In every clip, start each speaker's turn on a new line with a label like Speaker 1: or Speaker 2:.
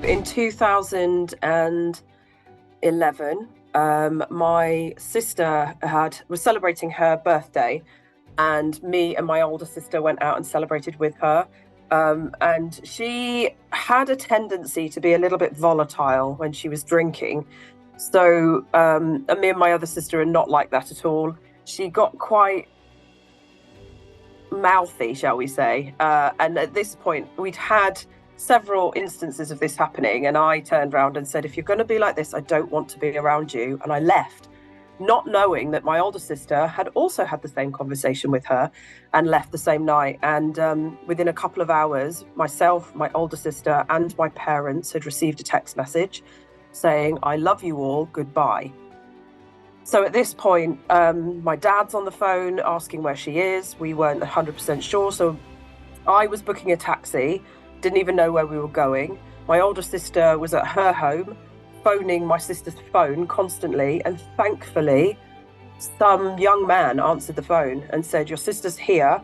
Speaker 1: in 2011, my sister was celebrating her birthday, and me and my older sister went out and celebrated with her. And she had a tendency to be a little bit volatile when she was drinking. So, and me and my other sister are not like that at all. She got quite mouthy, shall we say. And at this point, we'd had several instances of this happening. And I turned around and said, if you're going to be like this, I don't want to be around you. And I left, not knowing that my older sister had also had the same conversation with her and left the same night. And within a couple of hours, myself, my older sister, and my parents had received a text message saying, I love you all, goodbye. So at this point, my dad's on the phone asking where she is. We weren't 100% sure. So I was booking a taxi, didn't even know where we were going. My older sister was at her home, phoning my sister's phone constantly. And thankfully, some young man answered the phone and said, your sister's here.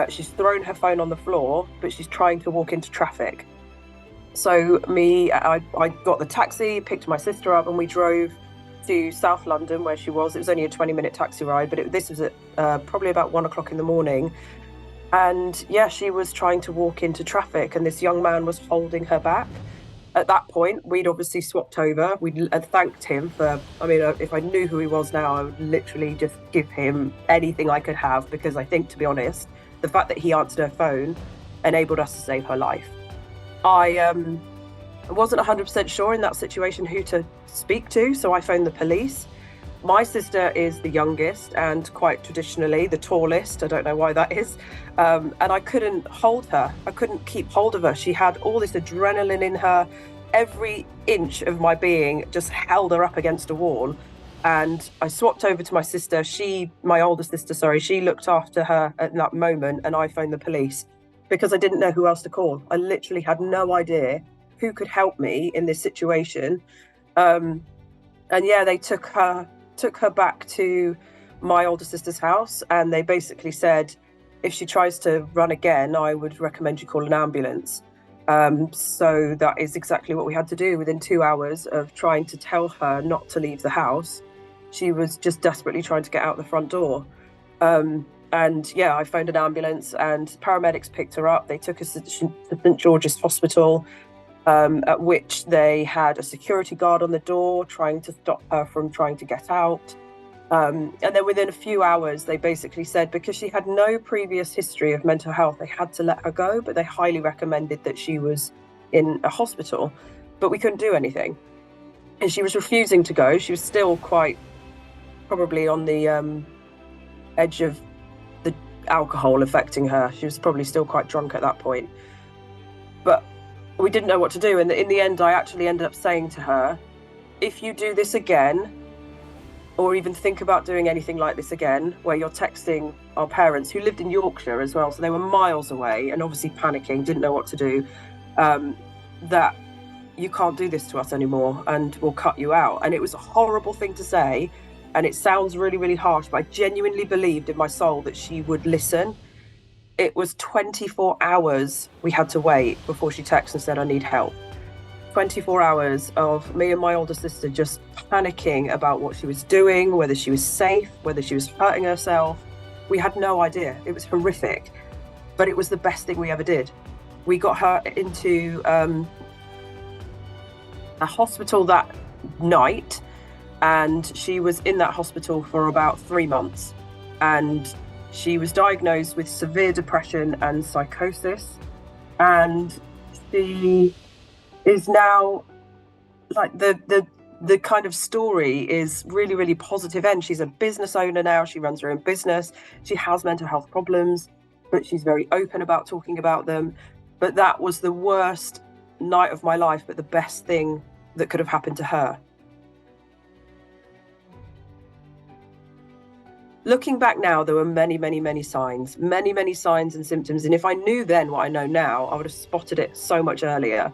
Speaker 1: She's thrown her phone on the floor, but she's trying to walk into traffic. So I got the taxi, picked my sister up, and we drove to South London where she was. It was only a 20-minute taxi ride, but this was at probably about 1 o'clock in the morning. And yeah, she was trying to walk into traffic and this young man was holding her back. At that point, we'd obviously swapped over. We'd thanked him for, if I knew who he was now, I would literally just give him anything I could have, because I think, to be honest, the fact that he answered her phone enabled us to save her life. I wasn't 100% sure in that situation who to speak to, so I phoned the police. My sister is the youngest and quite traditionally the tallest. I don't know why that is. And I couldn't hold her. I couldn't keep hold of her. She had all this adrenaline in her. Every inch of my being just held her up against a wall. And I swapped over to my sister. My older sister, she looked after her at that moment, and I phoned the police because I didn't know who else to call. I literally had no idea who could help me in this situation. And yeah, they took her back to my older sister's house, and they basically said, if she tries to run again, I would recommend you call an ambulance. So that is exactly what we had to do. Within 2 hours of trying to tell her not to leave the house, she was just desperately trying to get out the front door. And yeah, I phoned an ambulance and paramedics picked her up. They took her to St. George's Hospital, at which they had a security guard on the door trying to stop her from trying to get out. And then within a few hours, they basically said, because she had no previous history of mental health, they had to let her go, but they highly recommended that she was in a hospital. But we couldn't do anything. And she was refusing to go. She was still quite probably on the edge of the alcohol affecting her. She was probably still quite drunk at that point. But we didn't know what to do. And in the end, I actually ended up saying to her, if you do this again, or even think about doing anything like this again, where you're texting our parents, who lived in Yorkshire as well, so they were miles away and obviously panicking, didn't know what to do, that you can't do this to us anymore and we'll cut you out. And it was a horrible thing to say, and it sounds really, really harsh, but I genuinely believed in my soul that she would listen. It was 24 hours we had to wait before she texted and said, I need help. 24 hours of me and my older sister just panicking about what she was doing, whether she was safe, whether she was hurting herself. We had no idea. It was horrific, but it was the best thing we ever did. We got her into a hospital that night, and she was in that hospital for about 3 months. And she was diagnosed with severe depression and psychosis, and she is now, like, the kind of story is really, really positive end. She's a business owner now. She runs her own business. She has mental health problems, but she's very open about talking about them. But that was the worst night of my life, but the best thing that could have happened to her. Looking back now, there were many, many, many signs and symptoms. And if I knew then what I know now, I would have spotted it so much earlier.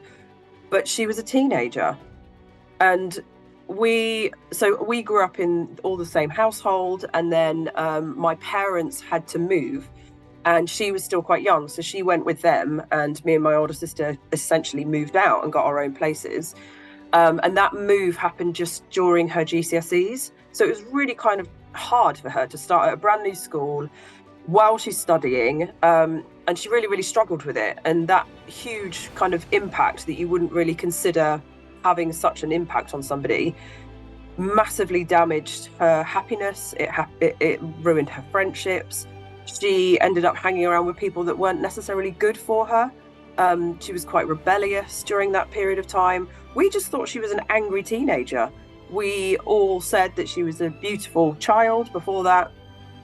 Speaker 1: But she was a teenager. And we grew up in all the same household. And then my parents had to move and she was still quite young, so she went with them, and me and my older sister essentially moved out and got our own places. And that move happened just during her GCSEs, so it was really kind of hard for her to start at a brand new school while she's studying, and she really, really struggled with it. And that huge kind of impact that you wouldn't really consider having such an impact on somebody massively damaged her happiness. It ruined her friendships. She ended up hanging around with people that weren't necessarily good for her. She was quite rebellious during that period of time. We just thought she was an angry teenager. We all said that she was a beautiful child before that.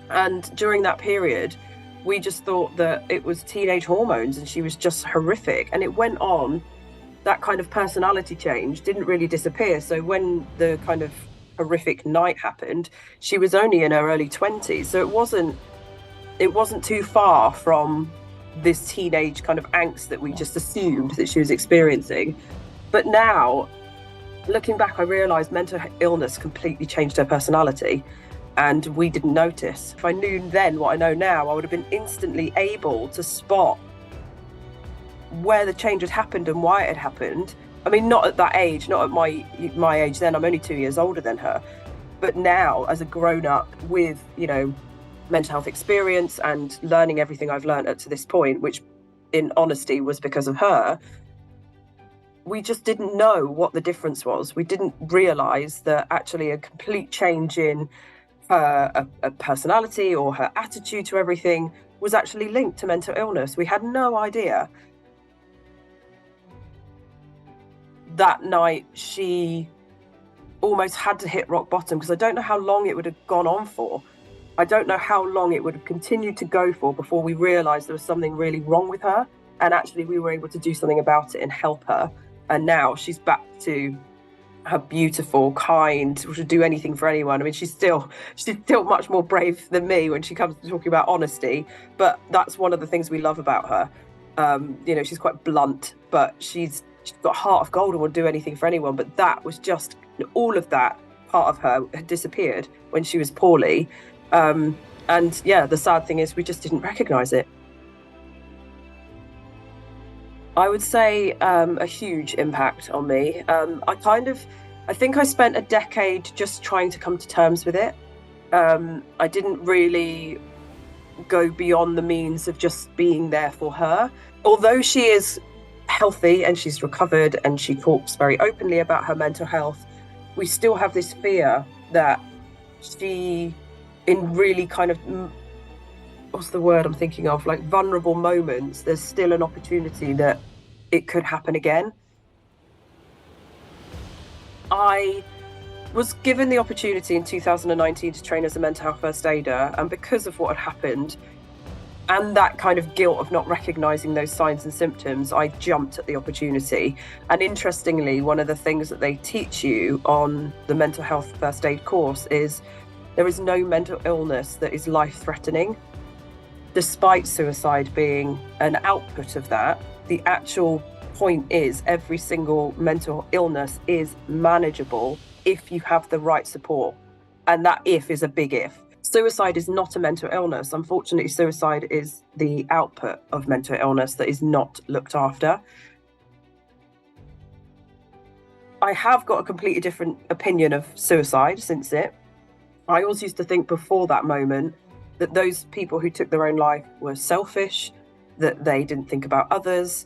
Speaker 1: And during that period, we just thought that it was teenage hormones and she was just horrific. And it went on. That kind of personality change didn't really disappear. So when the kind of horrific night happened, she was only in her early 20s. So it wasn't too far from this teenage kind of angst that we just assumed that she was experiencing. But now, looking back, I realised mental illness completely changed her personality, and we didn't notice. If I knew then what I know now, I would have been instantly able to spot where the change had happened and why it had happened. I mean, not at that age, not at my age then. I'm only 2 years older than her. But now, as a grown-up with, mental health experience and learning everything I've learned up to this point, which in honesty was because of her, we just didn't know what the difference was. We didn't realise that actually a complete change in her a personality or her attitude to everything was actually linked to mental illness. We had no idea. That night, she almost had to hit rock bottom, because I don't know how long it would have gone on for. I don't know how long it would have continued to go for before we realised there was something really wrong with her, and actually we were able to do something about it and help her. And now she's back to her beautiful, kind, to do anything for anyone. I mean, she's still much more brave than me when she comes to talking about honesty, but that's one of the things we love about her. She's quite blunt, but she's got a heart of gold and will do anything for anyone. But that was just, all of that part of her had disappeared when she was poorly. And yeah, the sad thing is we just didn't recognise it. I would say a huge impact on me. I think I spent a decade just trying to come to terms with it. I didn't really go beyond the means of just being there for her. Although she is healthy and she's recovered and she talks very openly about her mental health, we still have this fear that she, in really kind of, what's the word I'm thinking of, like vulnerable moments, there's still an opportunity that it could happen again. I was given the opportunity in 2019 to train as a mental health first aider, and because of what had happened and that kind of guilt of not recognising those signs and symptoms, I jumped at the opportunity. And interestingly, one of the things that they teach you on the mental health first aid course is there is no mental illness that is life-threatening. Despite suicide being an output of that, the actual point is every single mental illness is manageable if you have the right support. And that if is a big if. Suicide is not a mental illness. Unfortunately, suicide is the output of mental illness that is not looked after. I have got a completely different opinion of suicide since it. I always used to think before that moment that those people who took their own life were selfish, that they didn't think about others.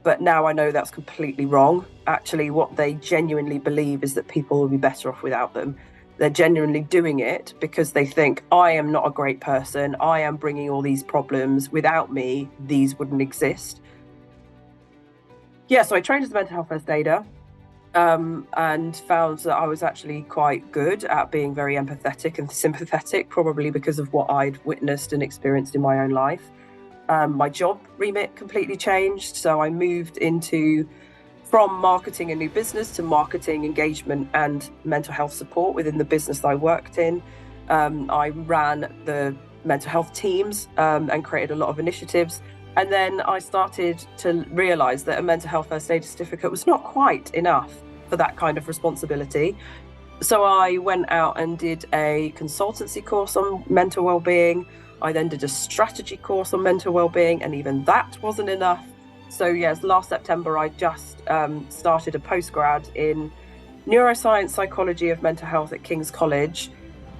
Speaker 1: But now I know that's completely wrong. Actually, what they genuinely believe is that people will be better off without them. They're genuinely doing it because they think, I am not a great person. I am bringing all these problems. Without me, these wouldn't exist. Yeah, so I trained as a mental health first aider. And found that I was actually quite good at being very empathetic and sympathetic, probably because of what I'd witnessed and experienced in my own life. My job remit completely changed, so I moved from marketing a new business to marketing, engagement and mental health support within the business that I worked in. I ran the mental health teams and created a lot of initiatives. And then I started to realise that a mental health first aid certificate was not quite enough for that kind of responsibility. So I went out and did a consultancy course on mental wellbeing. I then did a strategy course on mental well-being, and even that wasn't enough. So yes, last September I just started a postgrad in neuroscience psychology of mental health at King's College.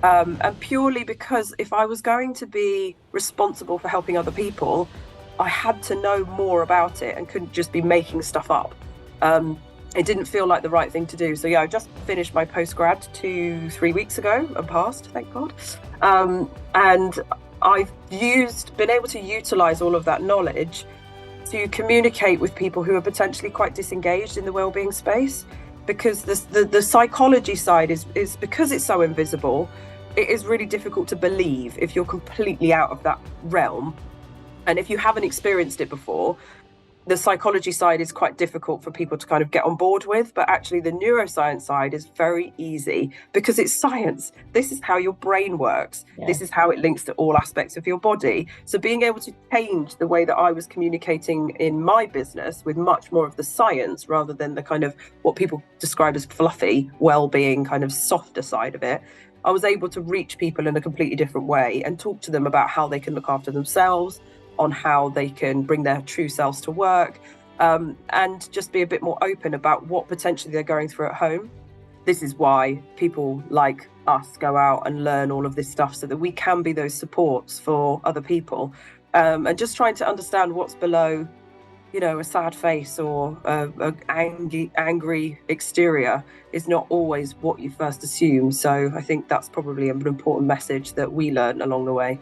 Speaker 1: And purely because if I was going to be responsible for helping other people, I had to know more about it and couldn't just be making stuff up. It didn't feel like the right thing to do. So yeah, I just finished my postgrad 2-3 weeks ago and passed, thank God. And I've been able to utilize all of that knowledge to communicate with people who are potentially quite disengaged in the wellbeing space, because the psychology side is because it's so invisible, it is really difficult to believe if you're completely out of that realm. And if you haven't experienced it before, the psychology side is quite difficult for people to kind of get on board with. But actually the neuroscience side is very easy because it's science. This is how your brain works. Yeah. This is how it links to all aspects of your body. So being able to change the way that I was communicating in my business with much more of the science rather than the kind of what people describe as fluffy well-being, kind of softer side of it, I was able to reach people in a completely different way and talk to them about how they can look after themselves, on how they can bring their true selves to work, and just be a bit more open about what potentially they're going through at home. This is why people like us go out and learn all of this stuff, so that we can be those supports for other people, and just trying to understand what's below, you know, a sad face or a angry exterior is not always what you first assume. So I think that's probably an important message that we learned along the way.